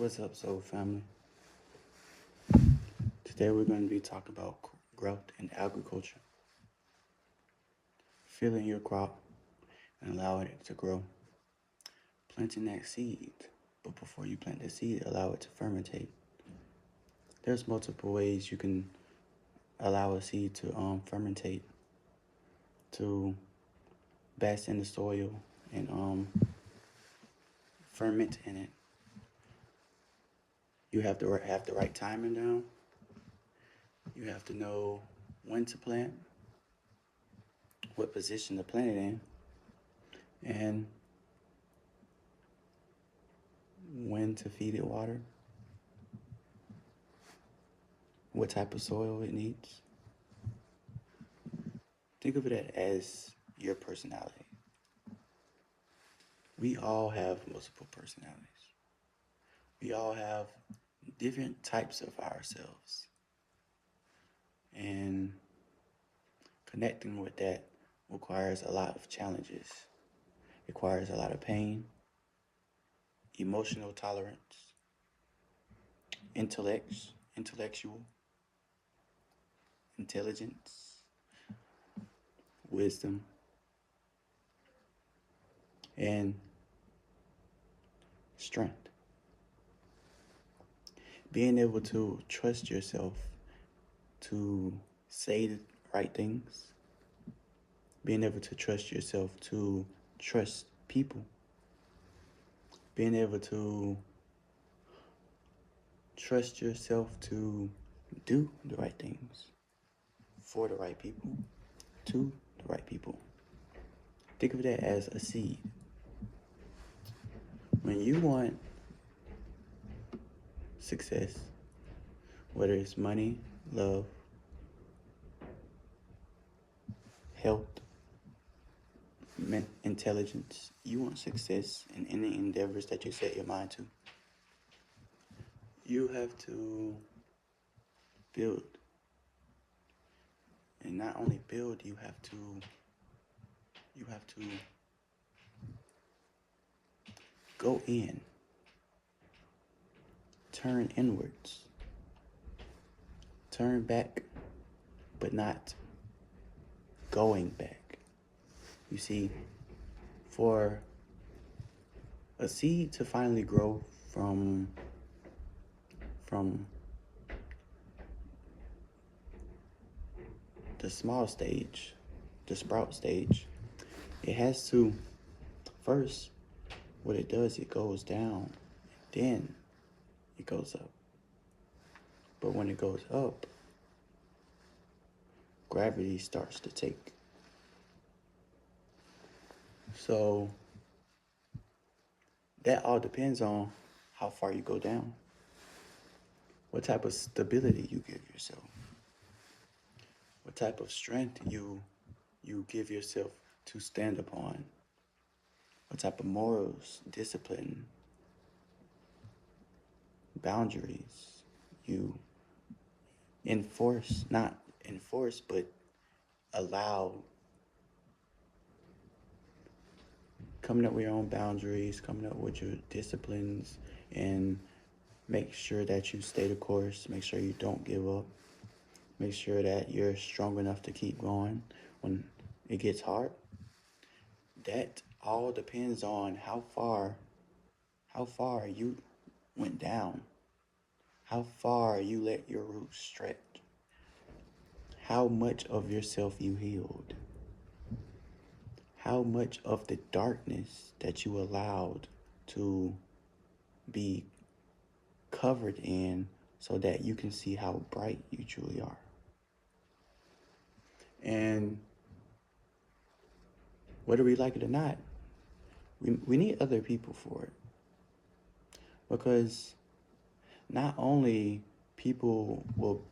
What's up, Soul Family? Today we're going to be talking about growth in agriculture, filling your crop and allowing it to grow, planting that seed. But before you plant the seed, allow it to fermentate. There's multiple ways you can allow a seed to fermentate, to bask in the soil and ferment in it. You have to have the right timing down. You have to know when to plant, what position to plant it in, and when to feed it water, what type of soil it needs. Think of it as your personality. We all have multiple personalities. We all have different types of ourselves. And connecting with that requires a lot of challenges. It requires a lot of pain, emotional tolerance, intellectual, intelligence, wisdom, and strength. Being able to trust yourself to say the right things, being able to trust yourself to trust people, being able to trust yourself to do the right things for the right people, to the right people. Think of that as a seed. When you want success, whether it's money, love, health, intelligence, you want success in any endeavors that you set your mind to, you have to build. And not only build, you have to go in, turn inwards, turn back, but not going back. You see, for a seed to finally grow from the small stage, the sprout stage, it has to first, what it does, it goes down, then it goes up. But when it goes up, gravity starts to take. So that all depends on how far you go down, what type of stability you give yourself, what type of strength you give yourself to stand upon, what type of morals, discipline, boundaries you enforce, not enforce, but allow. Coming up with your own boundaries, coming up with your disciplines, and make sure that you stay the course, make sure you don't give up, make sure that you're strong enough to keep going when it gets hard. That all depends on how far you went down, how far you let your roots stretch, how much of yourself you healed, how much of the darkness that you allowed to be covered in so that you can see how bright you truly are. And whether we like it or not, we need other people for it. Because not only people will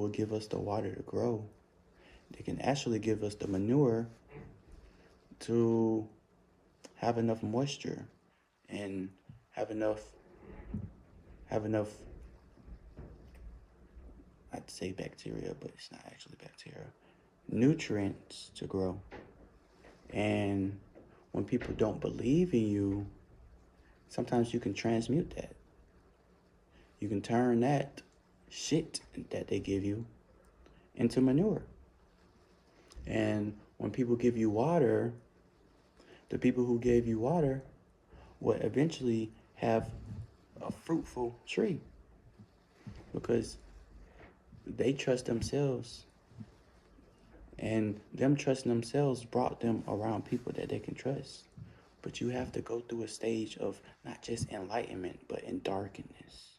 give us the water to grow, they can actually give us the manure to have enough moisture and have enough I'd say bacteria, but it's not actually bacteria, nutrients to grow. And when people don't believe in you, sometimes you can transmute that. You can turn that shit that they give you into manure. And when people give you water, the people who gave you water will eventually have a fruitful tree because they trust themselves, and them trusting themselves brought them around people that they can trust. But you have to go through a stage of not just enlightenment, but in darkness.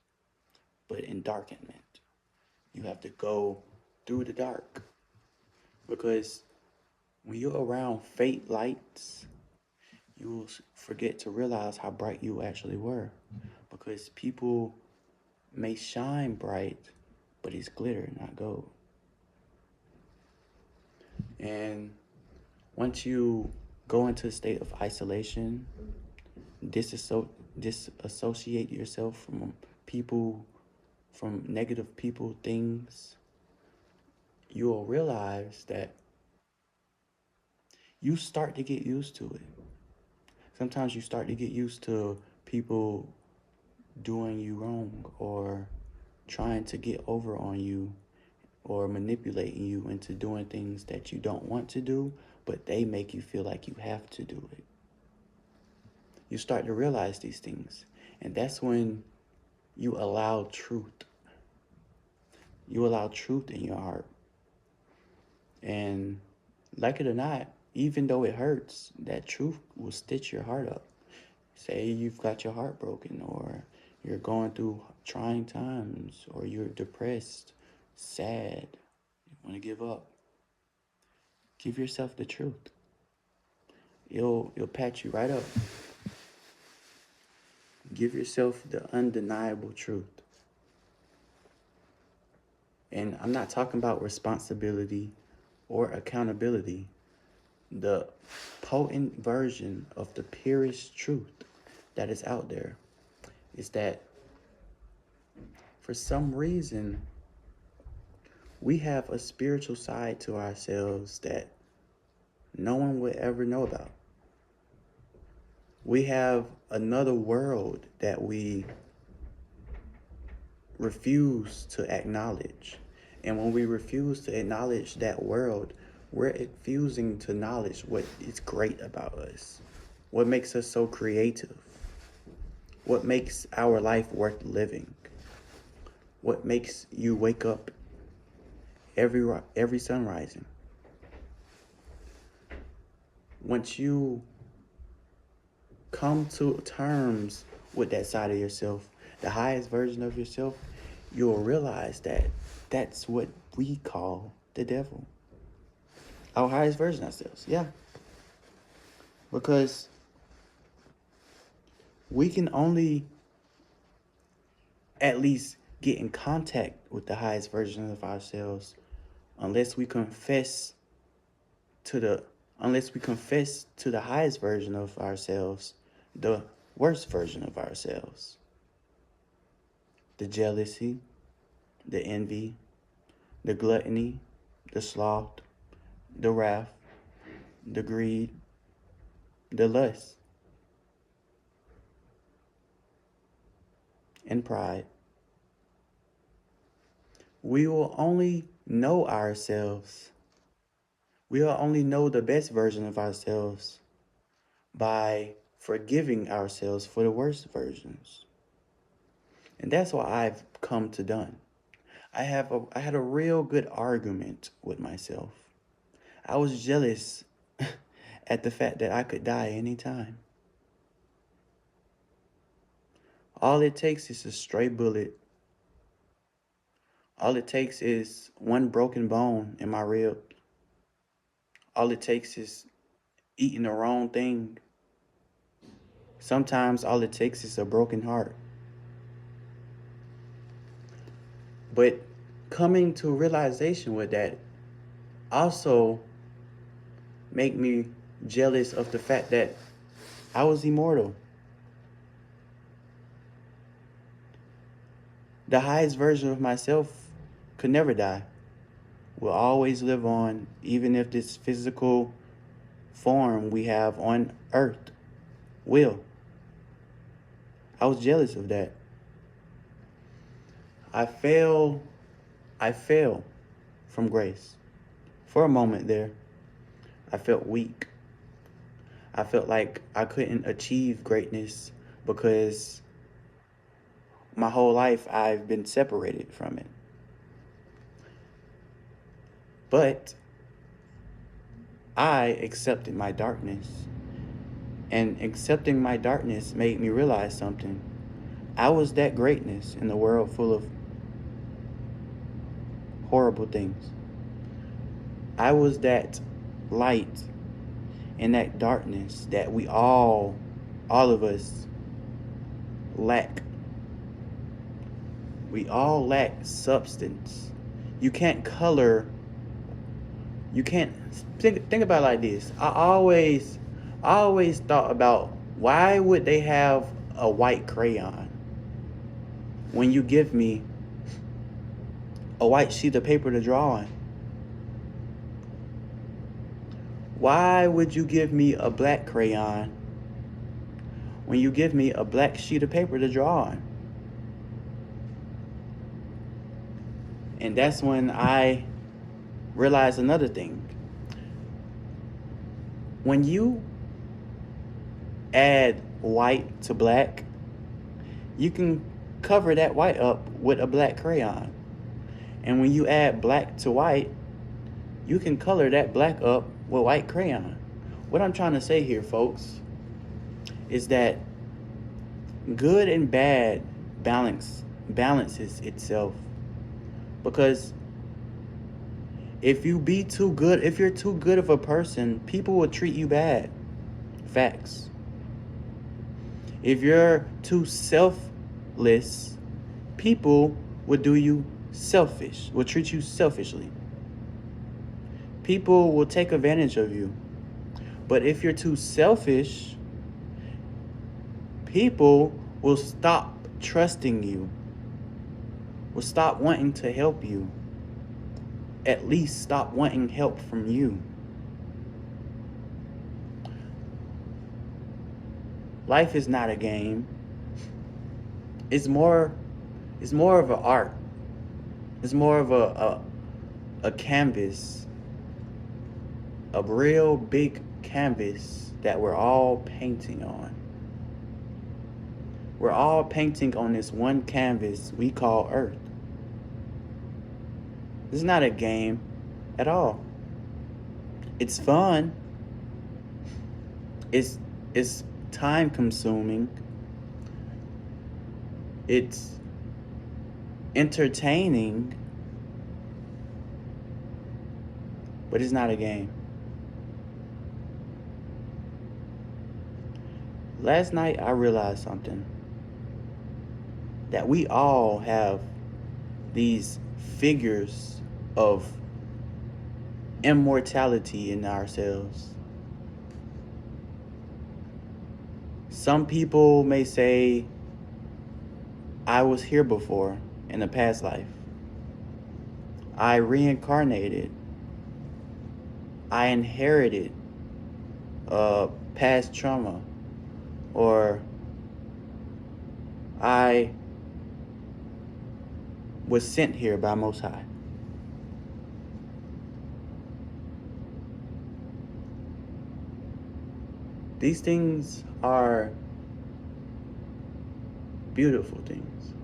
You have to go through the dark. Because when you're around fake lights, you will forget to realize how bright you actually were. Because people may shine bright, but it's glitter, not gold. And once you go into a state of isolation, disassociate yourself from people, from negative people, things, you will realize that you start to get used to it. Sometimes you start to get used to people doing you wrong or trying to get over on you or manipulating you into doing things that you don't want to do, but they make you feel like you have to do it. You start to realize these things, and that's when you allow truth. You allow truth in your heart. And like it or not, even though it hurts, that truth will stitch your heart up. Say you've got your heart broken, or you're going through trying times, or you're depressed, sad, you want to give up. Give yourself the truth. It'll patch you right up. Give yourself the undeniable truth. And I'm not talking about responsibility or accountability. The potent version of the purest truth that is out there is that for some reason, we have a spiritual side to ourselves that no one would ever know about. We have another world that we refuse to acknowledge. And when we refuse to acknowledge that world, we're refusing to acknowledge what is great about us, what makes us so creative, what makes our life worth living, what makes you wake up every sun rising. Once you come to terms with that side of yourself, the highest version of yourself, you'll realize that that's what we call the devil. Our highest version of ourselves, yeah. Because we can only at least get in contact with the highest version of ourselves unless we confess to the highest version of ourselves, the worst version of ourselves. The jealousy, the envy, the gluttony, the sloth, the wrath, the greed, the lust, and pride. We will only know ourselves. We will only know the best version of ourselves by forgiving ourselves for the worst versions. And that's what I've come to done. I had a real good argument with myself. I was jealous at the fact that I could die anytime. All it takes is a stray bullet. All it takes is one broken bone in my rib. All it takes is eating the wrong thing. Sometimes all it takes is a broken heart. But coming to realization with that also make me jealous of the fact that I was immortal. The highest version of myself could never die. Will always live on, even if this physical form we have on earth will. I was jealous of that. I fell from grace. For a moment there, I felt weak. I felt like I couldn't achieve greatness because my whole life I've been separated from it. But I accepted my darkness. And accepting my darkness made me realize something. I was that greatness in the world full of horrible things. I was that light in that darkness that we all of us lack. We all lack substance. You can't color. You can't think about it like this. I always thought about, why would they have a white crayon when you give me a white sheet of paper to draw on? Why would you give me a black crayon when you give me a black sheet of paper to draw on? And that's when I realized another thing. When you add white to black, you can cover that white up with a black crayon. And when you add black to white, you can color that black up with white crayon. What I'm trying to say here, folks, is that good and bad balances itself. Because if you're too good of a person, people will treat you bad. Facts. If you're too selfless, people will treat you selfishly. People will take advantage of you. But if you're too selfish, people will stop trusting you, will stop wanting to help you, at least stop wanting help from you. Life is not a game. It's more of an art. It's more of a canvas, a real big canvas that we're all painting on. We're all painting on this one canvas we call Earth. It's not a game at all. It's fun. It's time consuming. It's entertaining. But it's not a game. Last night I realized something. That we all have these figures of immortality in ourselves. Some people may say, I was here before in a past life. I reincarnated. I inherited past trauma. Or I was sent here by Most High. These things are beautiful things.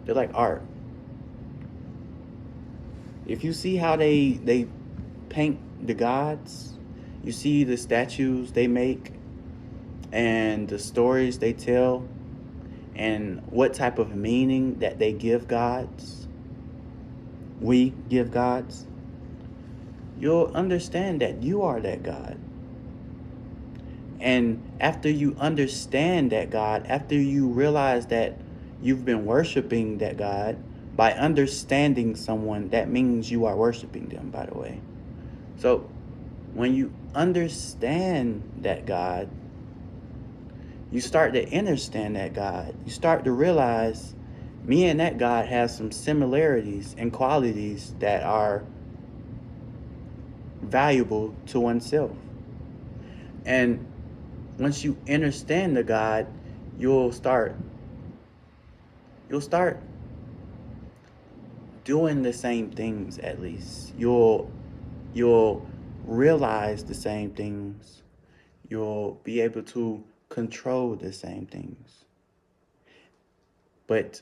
They're like art. If you see how they paint the gods, you see the statues they make and the stories they tell and what type of meaning that they give gods, we give gods, you'll understand that you are that God. And after you understand that God, after you realize that you've been worshiping that God, by understanding someone, that means you are worshiping them, by the way. So when you understand that God, you start to understand that God. You start to realize me and that God have some similarities and qualities that are valuable to oneself. And once you understand the God, you'll start you'll start doing the same things. At least you'll realize the same things. You'll be able to control the same things. But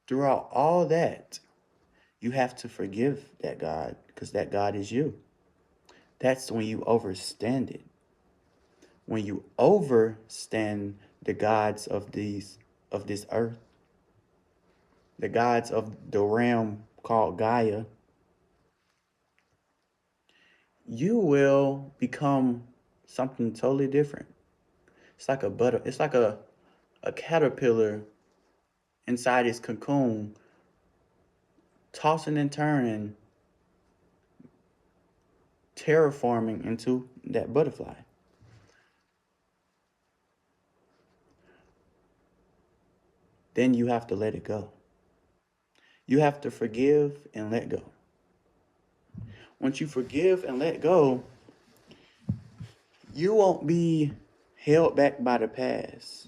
throughout all that, you have to forgive that God, because that God is you. That's when you overstand it. When you overstand the gods of this earth, the gods of the realm called Gaia, you will become something totally different. It's like a caterpillar inside its cocoon, tossing and turning, terraforming into that butterfly. Then you have to let it go. You have to forgive and let go. Once you forgive and let go, you won't be held back by the past.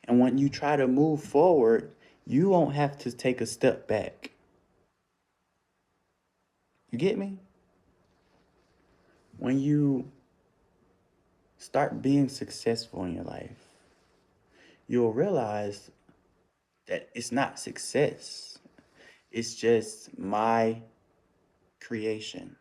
And when you try to move forward, you won't have to take a step back. You get me? When you start being successful in your life, you'll realize that it's not success. It's just my creation.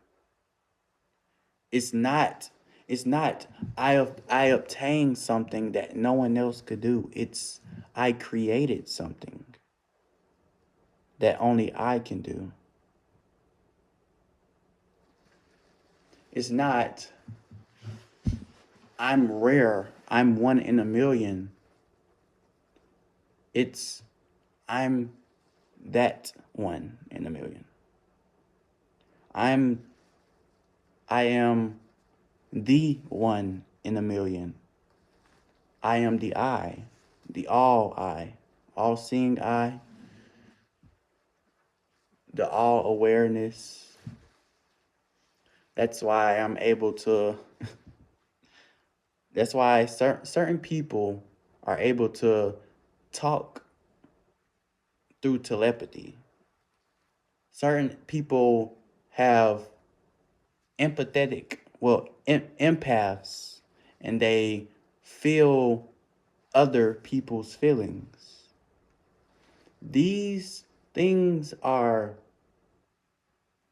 It's not it's not I obtained something that no one else could do. It's I created something that only I can do. It's not I'm rare. I'm one in a million. It's I'm that one in a million. I'm I am the one in a million. I am the I, the all seeing I, the all awareness. That's why I'm able to, that's why certain people are able to talk through telepathy. Certain people have empaths, and they feel other people's feelings. These things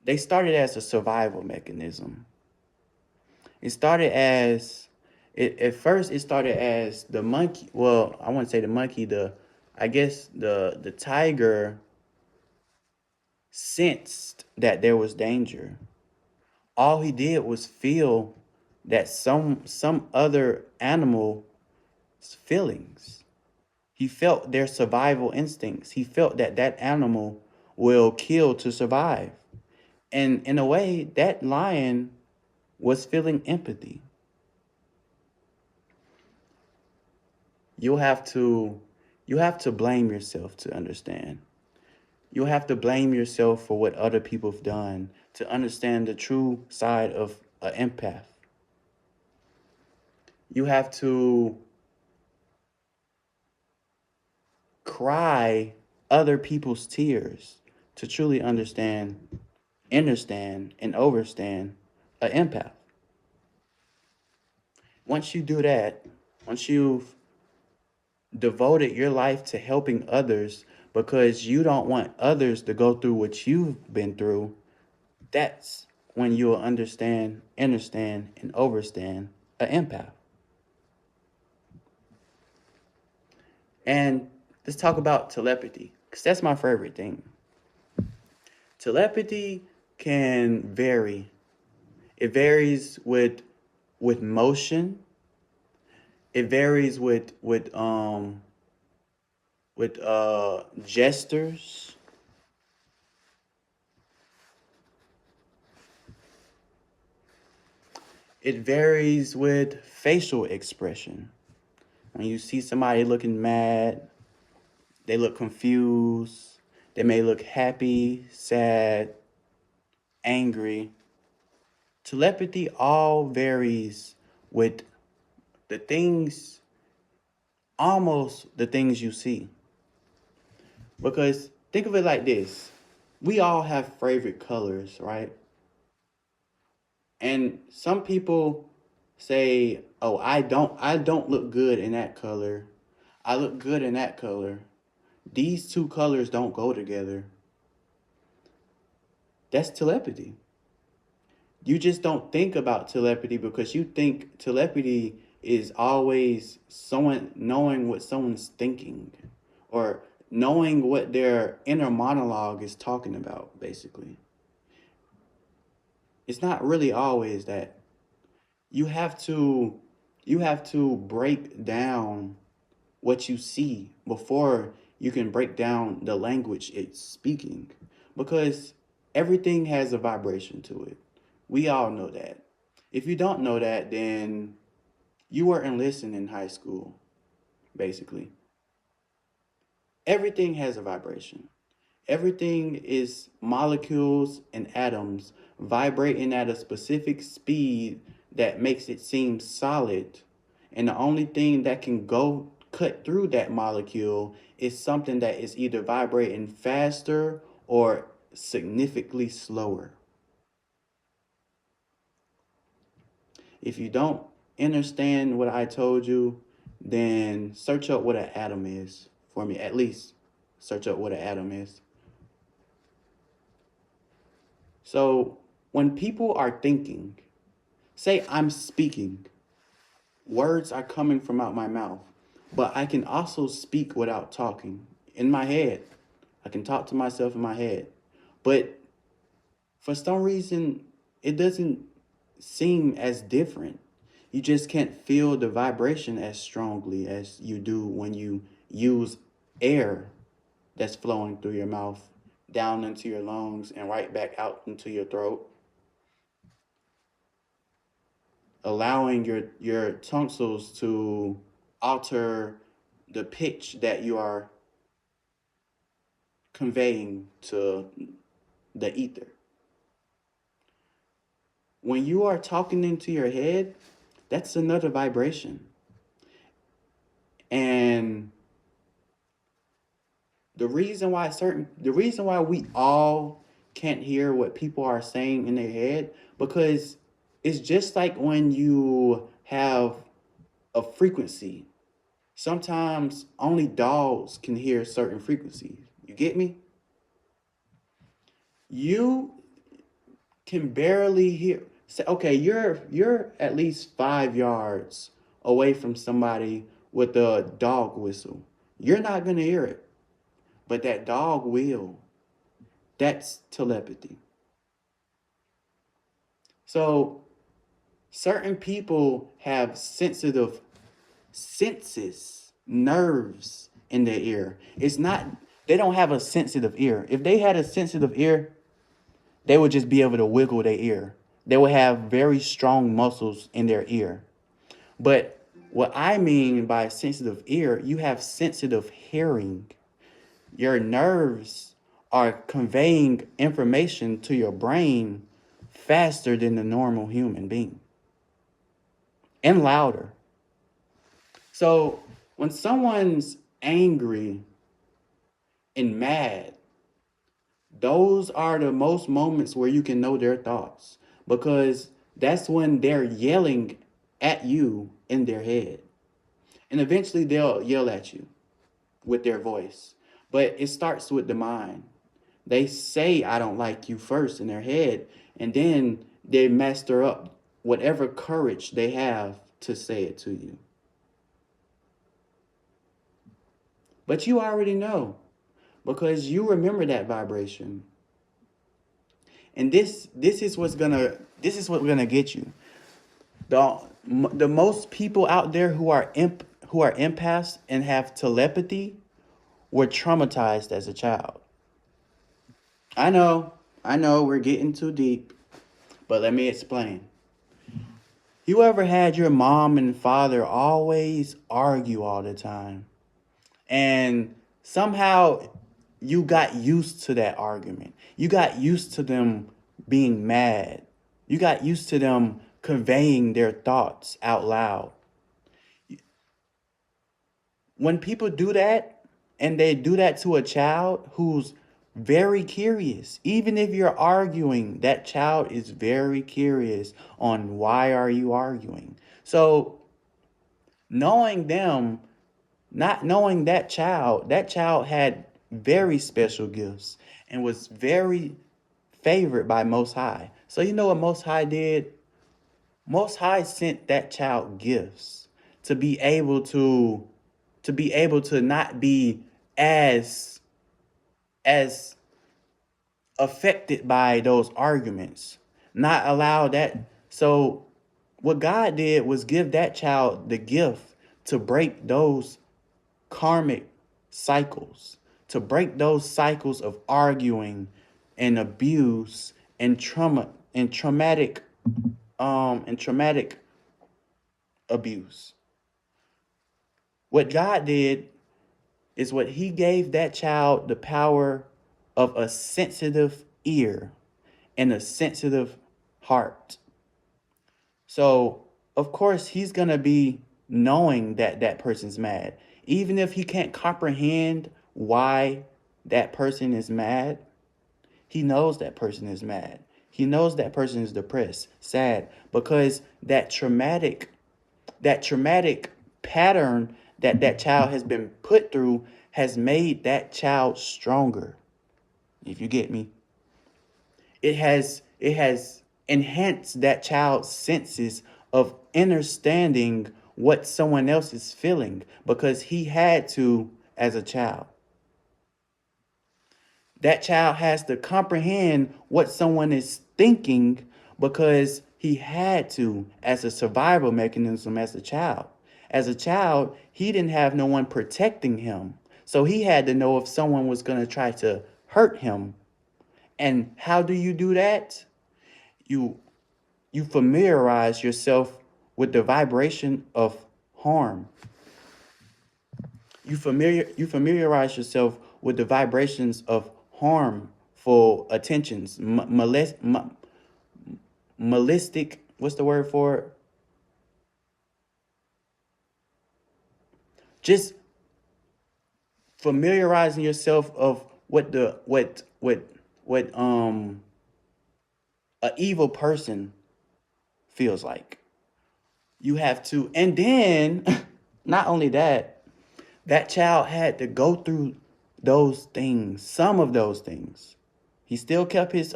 they started as a survival mechanism. It started as, at first it started as the monkey. Well, I wouldn't say the monkey, I guess the tiger sensed that there was danger. All he did was feel that some other animal's feelings. He felt their survival instincts. He felt that that animal will kill to survive. And in a way, that lion was feeling empathy. You'll have to you have to blame yourself to understand. You'll have to blame yourself for what other people have done to understand the true side of an empath. You have to cry other people's tears to truly understand, and overstand an empath. Once you do that, once you've devoted your life to helping others because you don't want others to go through what you've been through, that's when you'll understand, and overstand an empath. And let's talk about telepathy, because that's my favorite thing. Telepathy can vary. It varies with motion. It varies with gestures. It varies with facial expression. When you see somebody looking mad, they look confused, they may look happy, sad, angry. Telepathy all varies with the things, almost the things you see. Because think of it like this. We all have favorite colors, right? And some people say, "Oh, I don't look good in that color. I look good in that color. These two colors don't go together." That's telepathy. You just don't think about telepathy because you think telepathy is always someone knowing what someone's thinking or knowing what their inner monologue is talking about, basically. It's not really always that. You have to you have to break down what you see before you can break down the language it's speaking because everything has a vibration to it. We all know that. If you don't know that, then you weren't listening in high school, basically. Everything has a vibration. Everything is molecules and atoms vibrating at a specific speed that makes it seem solid. And the only thing that can go cut through that molecule is something that is either vibrating faster or significantly slower. If you don't understand what I told you, then search up what an atom is for me. At least search up what an atom is. So when people are thinking, say I'm speaking, words are coming from out my mouth, but I can also speak without talking in my head. I can talk to myself in my head. But for some reason, it doesn't seem as different. You just can't feel the vibration as strongly as you do when you use air that's flowing through your mouth down into your lungs and right back out into your throat, allowing your tonsils to alter the pitch that you are conveying to the ether. When you are talking into your head, that's another vibration. And the reason why we all can't hear what people are saying in their head, because it's just like when you have a frequency. Sometimes only dogs can hear certain frequencies. You get me? You can barely hear. Say, okay, you're at least 5 yards away from somebody with a dog whistle. You're not gonna hear it, but that dog will. That's telepathy. So certain people have sensitive senses, nerves in their ear. It's not, they don't have a sensitive ear. If they had a sensitive ear, they would just be able to wiggle their ear. They would have very strong muscles in their ear. But what I mean by sensitive ear, you have sensitive hearing. Your nerves are conveying information to your brain faster than the normal human being and louder. So when someone's angry and mad, those are the most moments where you can know their thoughts because that's when they're yelling at you in their head. And eventually they'll yell at you with their voice. But it starts with the mind. They say, "I don't like you" first in their head, and then they master up whatever courage they have to say it to you. But you already know because you remember that vibration. And this is what's gonna get you. The the most people out there who are empaths and have telepathy were traumatized as a child. I know, we're getting too deep, but let me explain. You ever had your mom and father always argue all the time? And somehow you got used to that argument. You got used to them being mad. You got used to them conveying their thoughts out loud. When people do that, and they do that to a child who's very curious, even if you're arguing, that child is very curious on why are you arguing. So knowing them, not knowing that child had very special gifts and was very favored by Most High. So you know what Most High did? Most High sent that child gifts to be able to not be as as affected by those arguments, not allow that. So what God did was give that child the gift to break those karmic cycles, to break those cycles of arguing and abuse and trauma and traumatic abuse. What God did is what he gave that child the power of a sensitive ear and a sensitive heart. So, of course, he's going to be knowing that that person's mad. Even if he can't comprehend why that person is mad, he knows that person is mad. He knows that person is depressed, sad, because that traumatic pattern that that child has been put through has made that child stronger. If you get me, it has enhanced that child's senses of understanding what someone else is feeling because he had to as a child. That child has to comprehend what someone is thinking because he had to as a survival mechanism as a child. As a child, he didn't have no one protecting him. So he had to know if someone was going to try to hurt him. And how do you do that? You you familiarize yourself with the vibration of harm. You familiarize yourself with the vibrations of harmful attentions, malistic. What's the word for it? Just familiarizing yourself of what the what a evil person feels like. You have to, and then not only that, that child had to go through those things, some of those things. He still kept his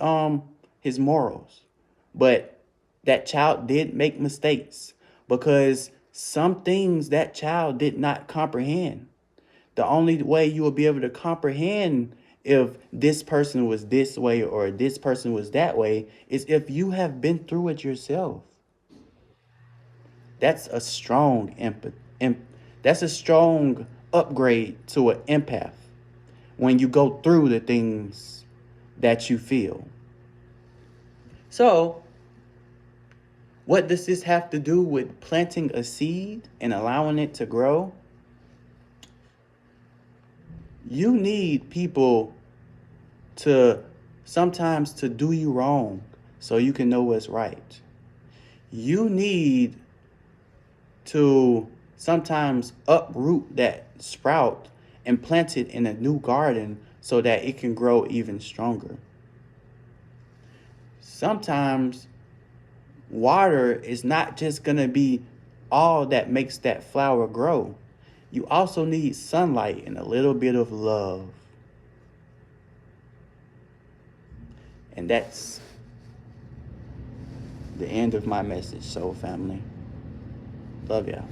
morals, but that child did make mistakes because some things that child did not comprehend. The only way you will be able to comprehend if this person was this way or this person was that way is if you have been through it yourself. That's a strong that's a strong upgrade to an empath when you go through the things that you feel. So, what does this have to do with planting a seed and allowing it to grow? You need people to sometimes to do you wrong so you can know what's right. You need to sometimes uproot that sprout and plant it in a new garden so that it can grow even stronger. Sometimes water is not just going to be all that makes that flower grow. You also need sunlight and a little bit of love. And that's the end of my message, soul family. Love y'all.